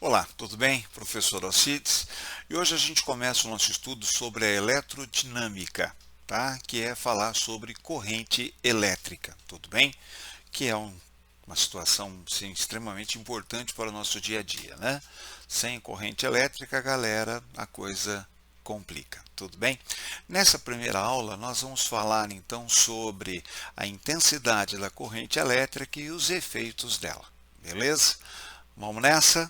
Olá, tudo bem? Professor Alcides. E hoje a gente começa o nosso estudo sobre a eletrodinâmica, tá? Que é falar sobre corrente elétrica, tudo bem? Que é uma situação sim, extremamente importante para o nosso dia a dia, né? Sem corrente elétrica, galera, a coisa complica, tudo bem? Nessa primeira aula, nós vamos falar então sobre a intensidade da corrente elétrica e os efeitos dela, beleza? Vamos nessa?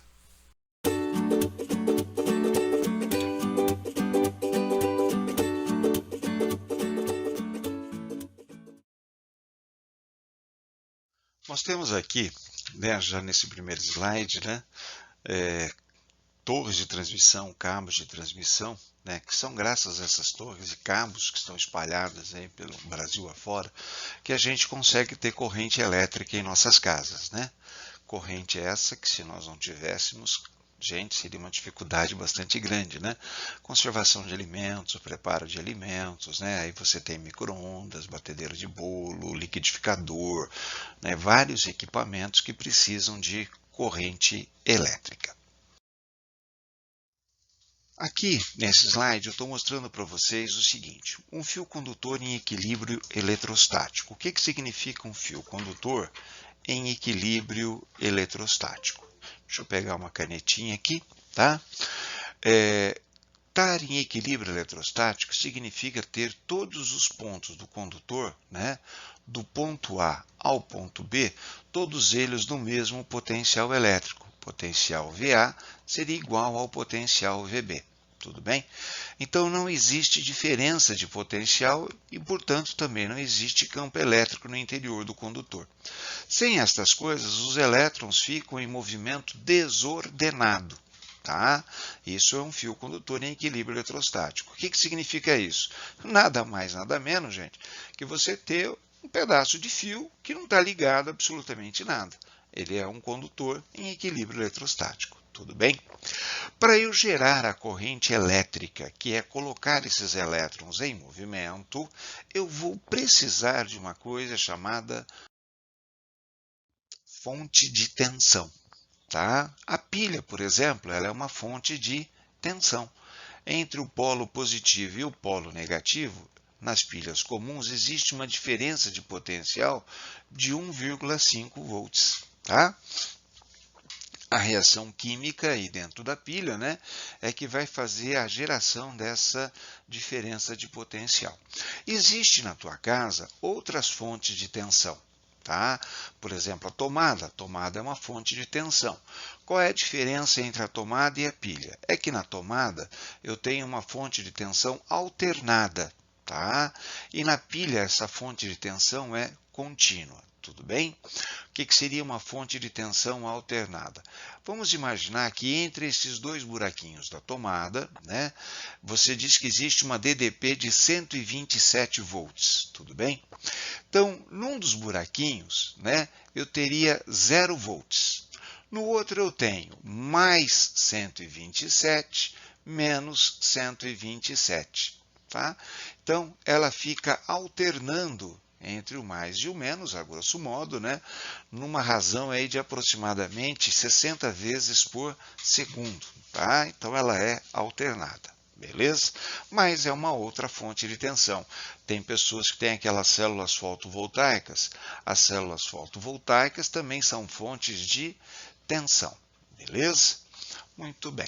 Nós temos aqui, né, já nesse primeiro slide, né, é, torres de transmissão, cabos de transmissão, né, que são graças a essas torres e cabos que estão espalhadas aí pelo Brasil afora, que a gente consegue ter corrente elétrica em nossas casas, né? Corrente essa que, se nós não tivéssemos, gente, seria uma dificuldade bastante grande, né? Conservação de alimentos, preparo de alimentos, né? Aí você tem micro-ondas, batedeira de bolo, liquidificador, né? Vários equipamentos que precisam de corrente elétrica. Aqui, nesse slide, eu estou mostrando para vocês o seguinte, um fio condutor em equilíbrio eletrostático. O que significa um fio condutor em equilíbrio eletrostático? Deixa eu pegar uma canetinha aqui, tá? Estar em equilíbrio eletrostático significa ter todos os pontos do condutor, né, do ponto A ao ponto B, todos eles no mesmo potencial elétrico. Potencial VA seria igual ao potencial VB. Tudo bem? Então não existe diferença de potencial e, portanto, também não existe campo elétrico no interior do condutor. Sem estas coisas, os elétrons ficam em movimento desordenado. Tá? Isso é um fio condutor em equilíbrio eletrostático. O que significa isso? Nada mais, nada menos, gente, que você ter um pedaço de fio que não está ligado a absolutamente nada. Ele é um condutor em equilíbrio eletrostático. Tudo bem? Para eu gerar a corrente elétrica, que é colocar esses elétrons em movimento, eu vou precisar de uma coisa chamada fonte de tensão. Tá? A pilha, por exemplo, ela é uma fonte de tensão. Entre o polo positivo e o polo negativo, nas pilhas comuns, existe uma diferença de potencial de 1,5 volts. Tá? A reação química aí dentro da pilha, né, é que vai fazer a geração dessa diferença de potencial. Existe na tua casa outras fontes de tensão. Tá? Por exemplo, a tomada. A tomada é uma fonte de tensão. Qual é a diferença entre a tomada e a pilha? É que na tomada eu tenho uma fonte de tensão alternada. Tá? E na pilha essa fonte de tensão é contínua. Tudo bem? O que seria uma fonte de tensão alternada? Vamos imaginar que entre esses dois buraquinhos da tomada, né, você diz que existe uma DDP de 127 volts. Tudo bem? Então, num dos buraquinhos, né, eu teria 0 volts. No outro eu tenho mais 127 menos 127. Tá? Então, ela fica alternando entre o mais e o menos, a grosso modo, né, numa razão aí de aproximadamente 60 vezes por segundo. Tá? Então, ela é alternada. Beleza? Mas é uma outra fonte de tensão. Tem pessoas que têm aquelas células fotovoltaicas. As células fotovoltaicas também são fontes de tensão. Beleza? Muito bem.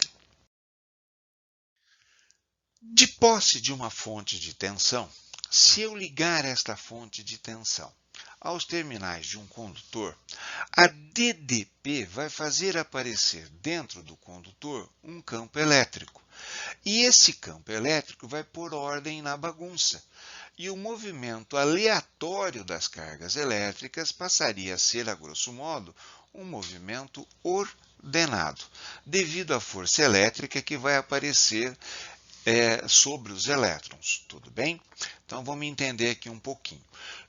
De posse de uma fonte de tensão, se eu ligar esta fonte de tensão aos terminais de um condutor, a DDP vai fazer aparecer dentro do condutor um campo elétrico. E esse campo elétrico vai pôr ordem na bagunça. E o movimento aleatório das cargas elétricas passaria a ser, a grosso modo, um movimento ordenado, devido à força elétrica que vai aparecer sobre os elétrons. Tudo bem? Então vamos entender aqui um pouquinho.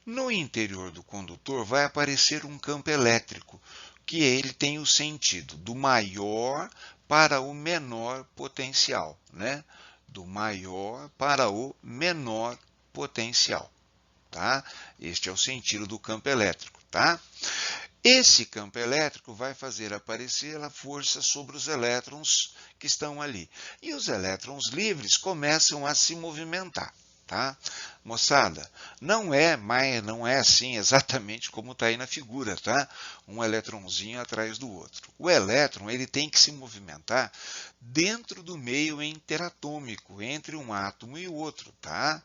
No interior do condutor vai aparecer um campo elétrico, que ele tem o sentido do maior para o menor potencial, né? Do maior para o menor potencial. Tá? Este é o sentido do campo elétrico. Tá? Esse campo elétrico vai fazer aparecer a força sobre os elétrons que estão ali. E os elétrons livres começam a se movimentar. Tá? Moçada, não é assim exatamente como está aí na figura, tá? Um elétronzinho atrás do outro. O elétron ele tem que se movimentar dentro do meio interatômico, entre um átomo e o outro, tá?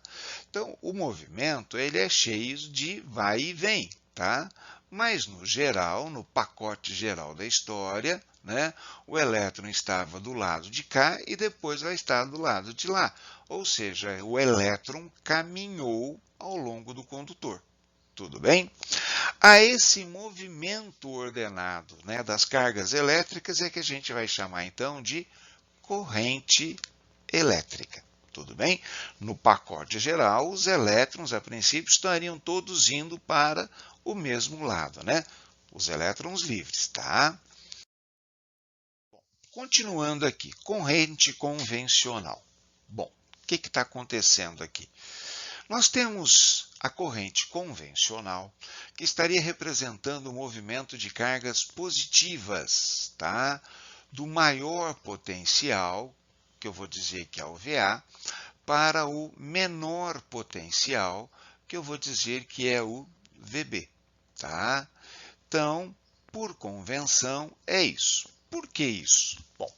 Então, o movimento ele é cheio de vai e vem, tá? Mas, no geral, no pacote geral da história, né, o elétron estava do lado de cá e depois vai estar do lado de lá. Ou seja, o elétron caminhou ao longo do condutor. Tudo bem? A esse movimento ordenado, né, das cargas elétricas é que a gente vai chamar então de corrente elétrica. Tudo bem? No pacote geral, os elétrons, a princípio, estariam todos indo para o mesmo lado, né? Os elétrons livres, tá? Continuando aqui, corrente convencional. Bom, o que está acontecendo aqui? Nós temos a corrente convencional, que estaria representando o movimento de cargas positivas, tá? Do maior potencial, que eu vou dizer que é o VA, para o menor potencial, que eu vou dizer que é o VB. Tá? Então, por convenção, é isso. Por que isso? Bom,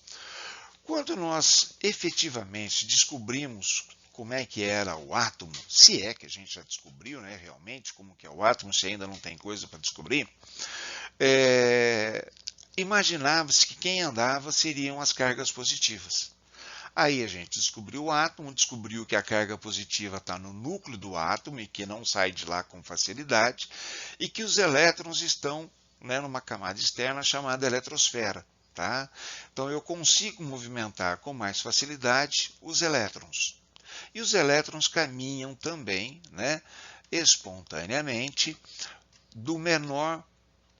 quando nós efetivamente descobrimos como é que era o átomo, se é que a gente já descobriu, né, realmente, como que é o átomo, se ainda não tem coisa para descobrir, imaginava-se que quem andava seriam as cargas positivas. Aí a gente descobriu o átomo, descobriu que a carga positiva está no núcleo do átomo e que não sai de lá com facilidade, e que os elétrons estão, né, numa camada externa chamada eletrosfera. Tá? Então eu consigo movimentar com mais facilidade os elétrons. E os elétrons caminham também, né, espontaneamente do menor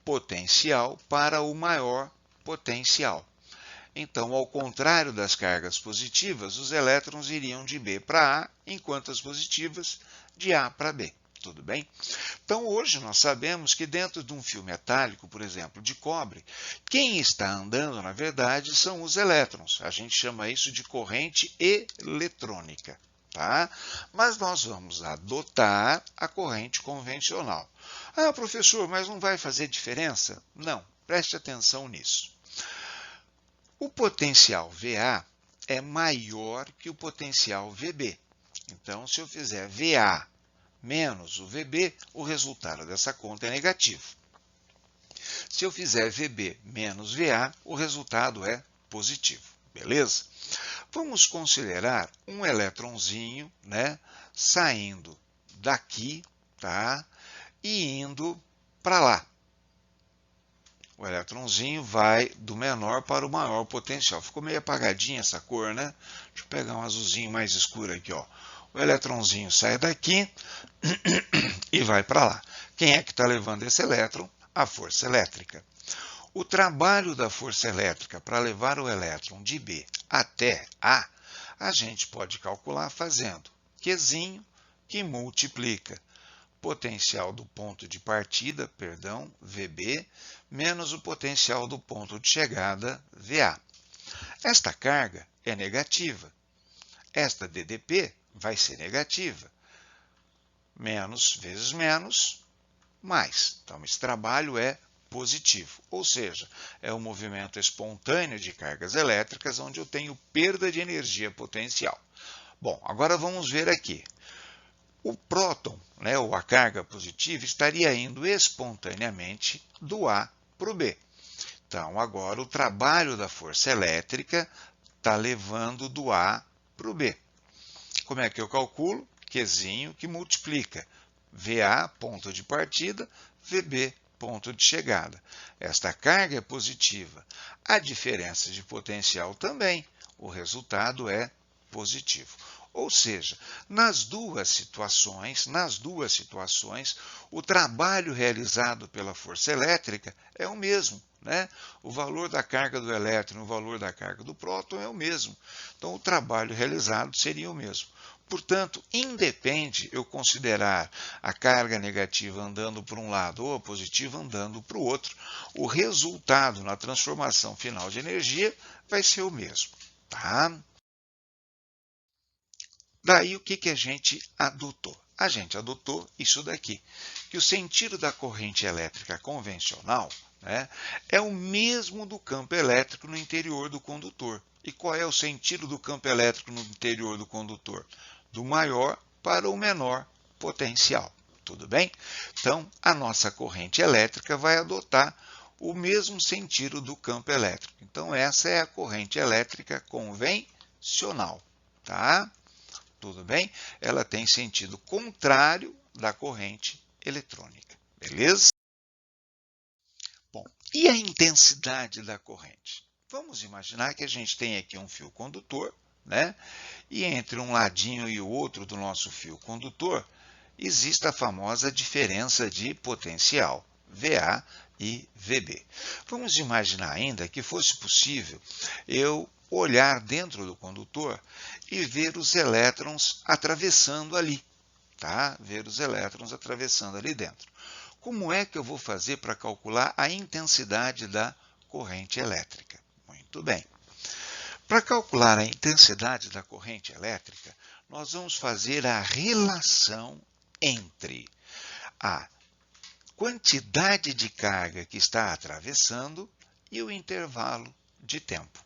potencial para o maior potencial. Então, ao contrário das cargas positivas, os elétrons iriam de B para A, enquanto as positivas de A para B. Tudo bem? Então, hoje nós sabemos que dentro de um fio metálico, por exemplo, de cobre, quem está andando, na verdade, são os elétrons. A gente chama isso de corrente eletrônica. Tá? Mas nós vamos adotar a corrente convencional. Ah, professor, mas não vai fazer diferença? Não, preste atenção nisso. O potencial VA é maior que o potencial VB. Então, se eu fizer VA menos o VB, o resultado dessa conta é negativo. Se eu fizer VB menos VA, o resultado é positivo. Beleza? Vamos considerar um elétronzinho, né, saindo daqui, tá, e indo para lá. O elétronzinho vai do menor para o maior potencial. Ficou meio apagadinha essa cor, né? Deixa eu pegar um azulzinho mais escuro aqui, ó. O elétronzinho sai daqui e vai para lá. Quem é que está levando esse elétron? A força elétrica. O trabalho da força elétrica para levar o elétron de B até a gente pode calcular fazendo Qzinho que multiplica potencial do ponto de partida, VB, menos o potencial do ponto de chegada, VA. Esta carga é negativa. Esta DDP vai ser negativa. Menos vezes menos, mais. Então, esse trabalho é positivo, ou seja, é um movimento espontâneo de cargas elétricas onde eu tenho perda de energia potencial. Bom, agora vamos ver aqui. O próton, né, ou a carga positiva, estaria indo espontaneamente do A para o B. Então, agora o trabalho da força elétrica está levando do A para o B. Como é que eu calculo? Qzinho que multiplica VA, ponto de partida, VB, ponto de chegada. Esta carga é positiva. A diferença de potencial também. O resultado é positivo. Ou seja, nas duas situações, o trabalho realizado pela força elétrica é o mesmo, né? O valor da carga do elétron e o valor da carga do próton é o mesmo. Então, o trabalho realizado seria o mesmo. Portanto, independe eu considerar a carga negativa andando para um lado ou a positiva andando para o outro, o resultado na transformação final de energia vai ser o mesmo. Tá? Daí, o que a gente adotou? A gente adotou isso daqui, que o sentido da corrente elétrica convencional, né, é o mesmo do campo elétrico no interior do condutor. E qual é o sentido do campo elétrico no interior do condutor? Do maior para o menor potencial. Tudo bem? Então, a nossa corrente elétrica vai adotar o mesmo sentido do campo elétrico. Então, essa é a corrente elétrica convencional. Tá? Tudo bem? Ela tem sentido contrário da corrente eletrônica. Beleza? Bom, e a intensidade da corrente? Vamos imaginar que a gente tem aqui um fio condutor, né? E entre um ladinho e o outro do nosso fio condutor, existe a famosa diferença de potencial, VA e VB. Vamos imaginar ainda que fosse possível eu olhar dentro do condutor e ver os elétrons atravessando ali, tá? Ver os elétrons atravessando ali dentro. Como é que eu vou fazer para calcular a intensidade da corrente elétrica? Muito bem. Para calcular a intensidade da corrente elétrica, nós vamos fazer a relação entre a quantidade de carga que está atravessando e o intervalo de tempo.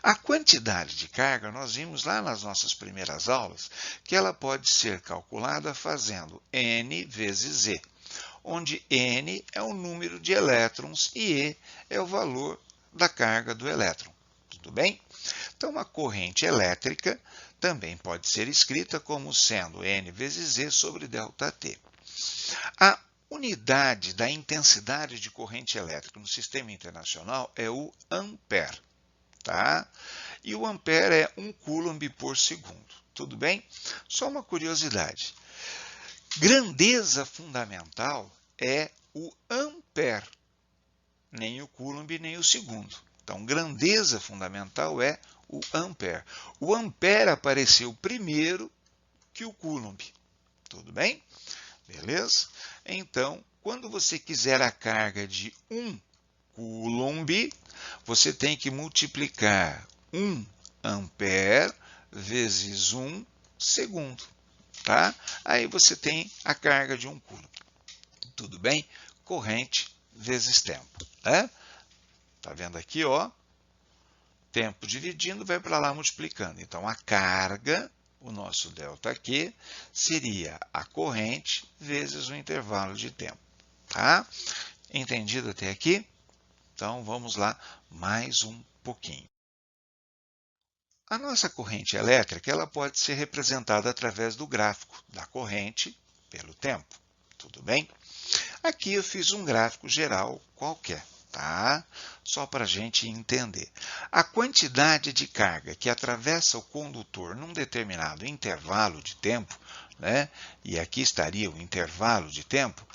A quantidade de carga, nós vimos lá nas nossas primeiras aulas, que ela pode ser calculada fazendo N vezes E, onde N é o número de elétrons e E é o valor da carga do elétron. Tudo bem? Então, a corrente elétrica também pode ser escrita como sendo N vezes E sobre ΔT. A unidade da intensidade de corrente elétrica no sistema internacional é o ampere. Tá? E o ampere é 1 coulomb por segundo. Tudo bem? Só uma curiosidade. Grandeza fundamental é o ampere, nem o coulomb nem o segundo. Então, grandeza fundamental é o ampere. O ampere apareceu primeiro que o coulomb. Tudo bem? Beleza? Então, quando você quiser a carga de 1 coulomb, você tem que multiplicar 1 ampere vezes 1 segundo. Tá? Aí você tem a carga de 1 coulomb. Tudo bem? Corrente vezes tempo. Né? Tá vendo aqui, ó? Tempo dividindo, vai para lá multiplicando. Então, a carga, o nosso ΔQ, seria a corrente vezes o intervalo de tempo. Tá? Entendido até aqui? Então, vamos lá mais um pouquinho. A nossa corrente elétrica ela pode ser representada através do gráfico da corrente pelo tempo. Tudo bem? Aqui eu fiz um gráfico geral qualquer. Tá? Só para a gente entender. A quantidade de carga que atravessa o condutor num determinado intervalo de tempo, né? E aqui estaria o intervalo de tempo,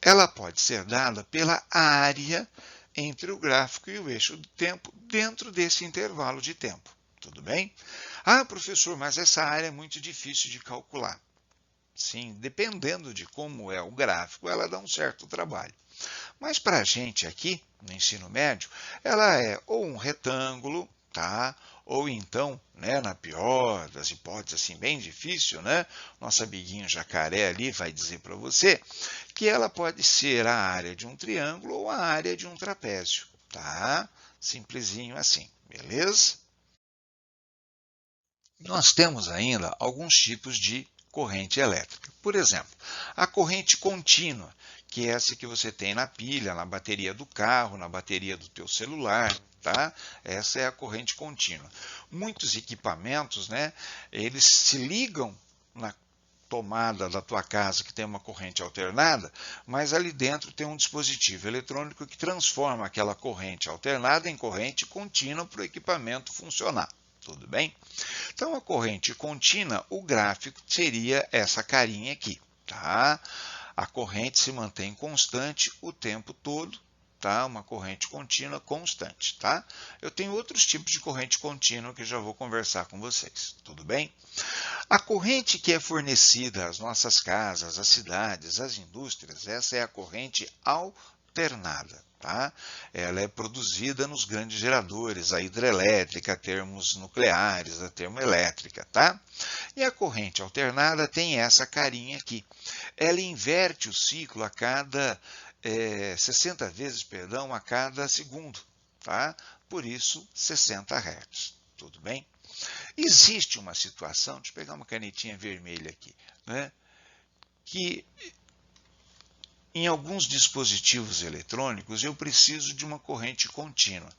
ela pode ser dada pela área entre o gráfico e o eixo do tempo dentro desse intervalo de tempo. Tudo bem? Ah, professor, mas essa área é muito difícil de calcular. Sim, dependendo de como é o gráfico, ela dá um certo trabalho. Mas para a gente aqui, no ensino médio, ela é ou um retângulo, tá? Ou então, né, na pior das hipóteses, assim, bem difícil, né? Nosso amiguinho jacaré ali vai dizer para você que ela pode ser a área de um triângulo ou a área de um trapézio, tá? Simplesinho assim, beleza? Nós temos ainda alguns tipos de corrente elétrica. Por exemplo, a corrente contínua, que é essa que você tem na pilha, na bateria do carro, na bateria do teu celular, tá? Essa é a corrente contínua. Muitos equipamentos, né, eles se ligam na tomada da tua casa que tem uma corrente alternada, mas ali dentro tem um dispositivo eletrônico que transforma aquela corrente alternada em corrente contínua para o equipamento funcionar. Tudo bem? Então, a corrente contínua, o gráfico seria essa carinha aqui. Tá? A corrente se mantém constante o tempo todo, tá? Uma corrente contínua constante, tá? Eu tenho outros tipos de corrente contínua que já vou conversar com vocês, tudo bem? A corrente que é fornecida às nossas casas, às cidades, às indústrias, essa é a corrente alternada. Tá? Ela é produzida nos grandes geradores, a hidrelétrica, termos nucleares, a termoelétrica. Tá? E a corrente alternada tem essa carinha aqui. Ela inverte o ciclo a cada 60 vezes, perdão, a cada segundo. Tá? Por isso, 60 Hz. Tudo bem? Existe uma situação, deixa eu pegar uma canetinha vermelha aqui, né, que em alguns dispositivos eletrônicos eu preciso de uma corrente contínua.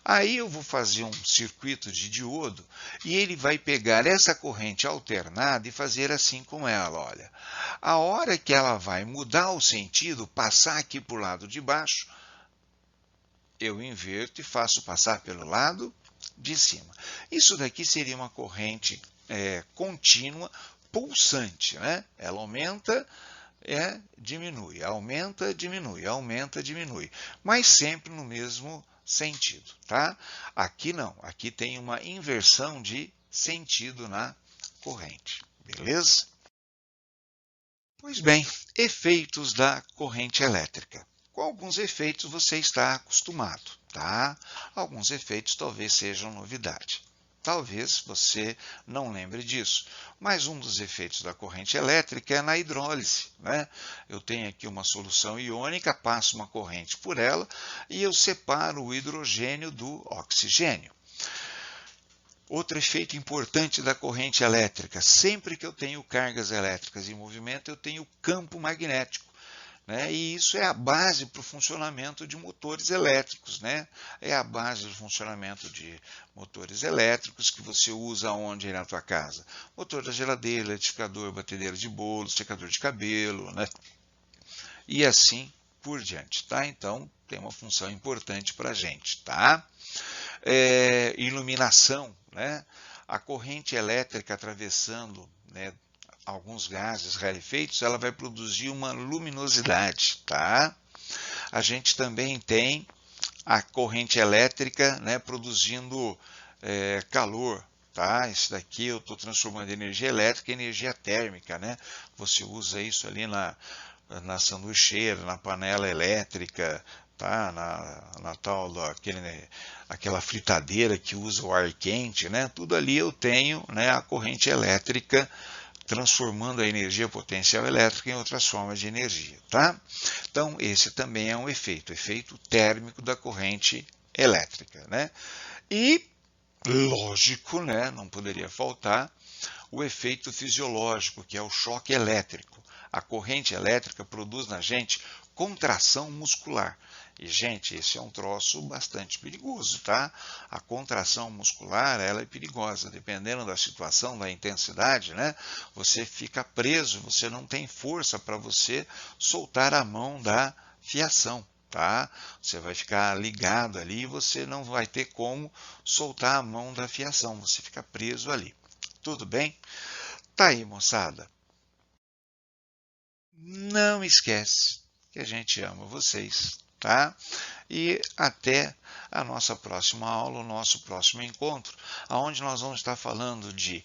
Aí eu vou fazer um circuito de diodo e ele vai pegar essa corrente alternada e fazer assim com ela, olha. A hora que ela vai mudar o sentido, passar aqui para o lado de baixo, eu inverto e faço passar pelo lado de cima. Isso daqui seria uma corrente contínua pulsante, né? Ela aumenta, diminui, aumenta, diminui, aumenta, diminui, mas sempre no mesmo sentido, tá? Aqui não, aqui tem uma inversão de sentido na corrente, beleza? Pois bem, efeitos da corrente elétrica. Com alguns efeitos você está acostumado, tá? Alguns efeitos talvez sejam novidade. Talvez você não lembre disso, mas um dos efeitos da corrente elétrica é na hidrólise, né? Eu tenho aqui uma solução iônica, passo uma corrente por ela e eu separo o hidrogênio do oxigênio. Outro efeito importante da corrente elétrica, sempre que eu tenho cargas elétricas em movimento, eu tenho campo magnético. Né? E isso é a base para o funcionamento de motores elétricos. Né? É a base do funcionamento de motores elétricos que você usa onde na tua casa? Motor da geladeira, liquidificador, batedeira de bolo, secador de cabelo, né? E assim por diante. Tá? Então, tem uma função importante para a gente. Tá? Iluminação. Né? A corrente elétrica atravessando, né, alguns gases rarefeitos, ela vai produzir uma luminosidade, tá? A gente também tem a corrente elétrica, né, produzindo calor, tá? Isso daqui eu estou transformando energia elétrica em energia térmica, né? Você usa isso ali na sanduicheira, na panela elétrica, tá? Na tal aquela fritadeira que usa o ar quente, né? Tudo ali eu tenho, né, a corrente elétrica transformando a energia potencial elétrica em outras formas de energia, tá? Então, esse também é um efeito térmico da corrente elétrica, né? E, lógico, né, não poderia faltar o efeito fisiológico, que é o choque elétrico. A corrente elétrica produz na gente contração muscular. E, gente, esse é um troço bastante perigoso, tá? A contração muscular, ela é perigosa. Dependendo da situação, da intensidade, né? Você fica preso, você não tem força para você soltar a mão da fiação, tá? Você vai ficar ligado ali e você não vai ter como soltar a mão da fiação. Você fica preso ali. Tudo bem? Tá aí, moçada. Não esquece que a gente ama vocês, tá? E até a nossa próxima aula, o nosso próximo encontro, onde nós vamos estar falando de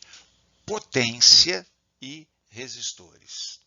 potência e resistores.